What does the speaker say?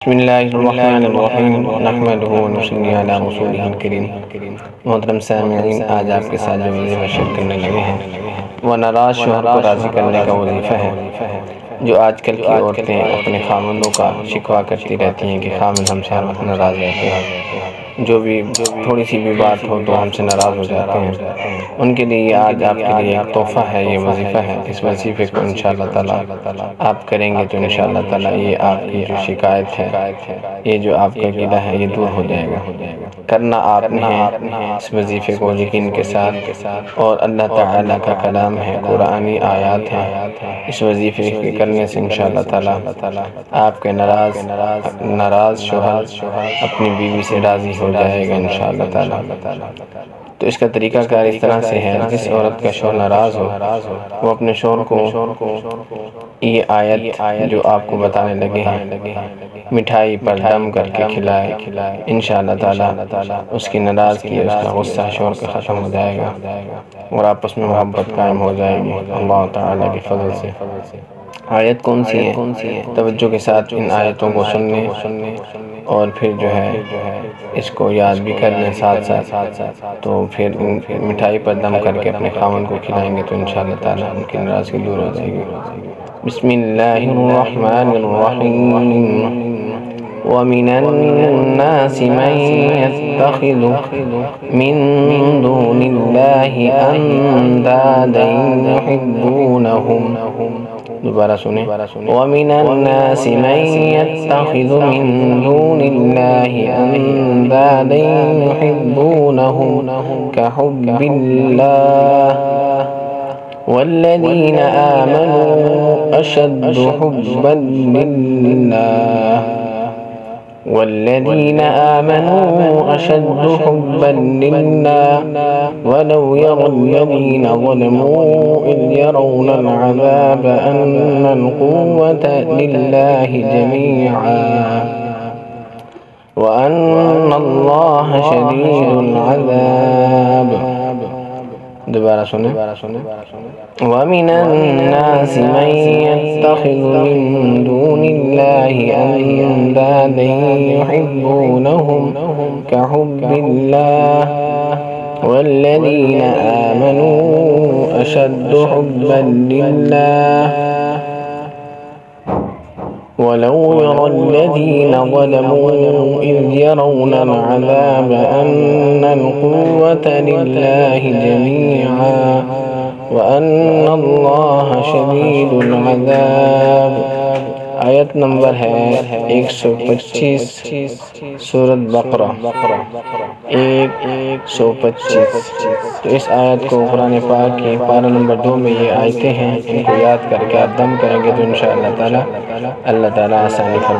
بسم اللہ الرحمن الرحیم نحمده ونصلی علی رسولہ الکریم۔ محترم سامعین، آج آپ کے ساتھ جو وظیفہ شیئر کرنے لگے ہیں وہ ناراض شوہر کو راضی کرنے کا وظیفہ ہے۔ جو آج کل کی عورتیں اپنے خامندوں کا شکوہ کرتی رہتی ہیں کہ خامند ہم سے ہر وقت ناراض رہتے ہیں، جو بھی تھوڑی سی بھی بات ہو تو ہم سے ناراض ہو جاتے ہیں، ان کے لیے آج آپ کے لیے ایک تحفہ ہے، یہ وظیفہ ہے۔ اس وظیفے کو انشاءاللہ تعالیٰ آپ کریں گے تو انشاءاللہ تعالیٰ یہ آپ کی جو شکایت ہے، یہ جو آپ کا گلہ ہے، یہ دور ہو جائے گا۔ کرنا آپ نے ہے اس وظیفے کو یقین کے ساتھ، اور اللہ تعالیٰ کا کلام ہے، قرآنی آیات ہیں۔ اس وظیفے کے کرنے سے انشاءاللہ تعالیٰ آپ کے ناراض شوہر اپنی بیوی سے راضی ہو جائے گا انشاءاللہ تعالیٰ۔ تو اس کا طریقہ کار اس طرح سے ہے، جس عورت کا شوہر ناراض ہو وہ اپنے شوہر کو یہ آیت جو آپ کو بتانے لگے ہیں مٹھائی پر دم کر کے کھلائے، انشاءاللہ تعالیٰ اس کی ناراضگی، اس کا غصہ شوہر کا ختم ہو جائے گا اور آپس میں محبت قائم ہو جائے گی اللہ تعالیٰ کے فضل سے۔ آیت کون سی ہے؟ توجہ کے ساتھ ان آیتوں کو سننے اور پھر جو ہے اس کو یاد بھی کرنے ساتھ ساتھ، تو پھر مٹھائی پر دم کر کے اپنے خاوند کو کھلائیں گے تو انشاءاللہ تعالیٰ ان کی ناراضگی دور ہو جائے گی۔ بسم اللہ الرحمن الرحیم۔ وَمِنَ النَّاسِ مَن يَتَّخِذُ مِن دُونِ اللَّهِ أَندَادًا يُحِبُّونَهُمْ۔ دوبارہ سنیں۔ وَمِنَ النَّاسِ مَن يَتَّخِذُ مِن دُونِ اللَّهِ أَندَادًا يُحِبُّونَهُمْ كَحُبِّ اللَّهِ وَالَّذِينَ آمَنُوا أَشَدُّ حُبًّا لِلَّهِ وَالَّذِينَ آمَنُوا أَشَدُّ حُبًّا لِلَّهِ وَلَوْ يَرَى الَّذِينَ ظَلَمُوا إِذْ يَرَوْنَ الْعَذَابَ أَنَّ الْقُوَّةَ لِلَّهِ جَمِيعًا وَأَنَّ اللَّهَ شَدِيدُ الْعَذَابِ۔ دوبارہ سنیں۔ وَمِنَ النَّاسِ مَن يَتَّخِذُ مِن دُونِ اللَّهِ أَندَادًا يُحِبُّونَهُمْ كَحُبِّ اللَّهِ وَالَّذِينَ آمَنُوا أَشَدُّ حُبًّا لِلَّهِ وَلَوْ يَرَى الَّذِينَ ظَلَمُوا إِذْ يَرَوْنَ الْعَذَابَ أَنَّ الْقُوَّةَ لِلَّهِ جَمِيعًا وَأَنَّ اللَّهَ شَدِيدُ الْعَذَابِ۔ آیت نمبر ہے 125 سورۃ بقرہ 125۔ تو اس آیت کو قرآن پاک کی پارہ نمبر 2 میں یہ آیتیں ہیں، ان کو یاد کر کے آپ دم کریں گے تو انشاءاللہ تعالیٰ اللہ تعالیٰ آسانی فرمائے گا۔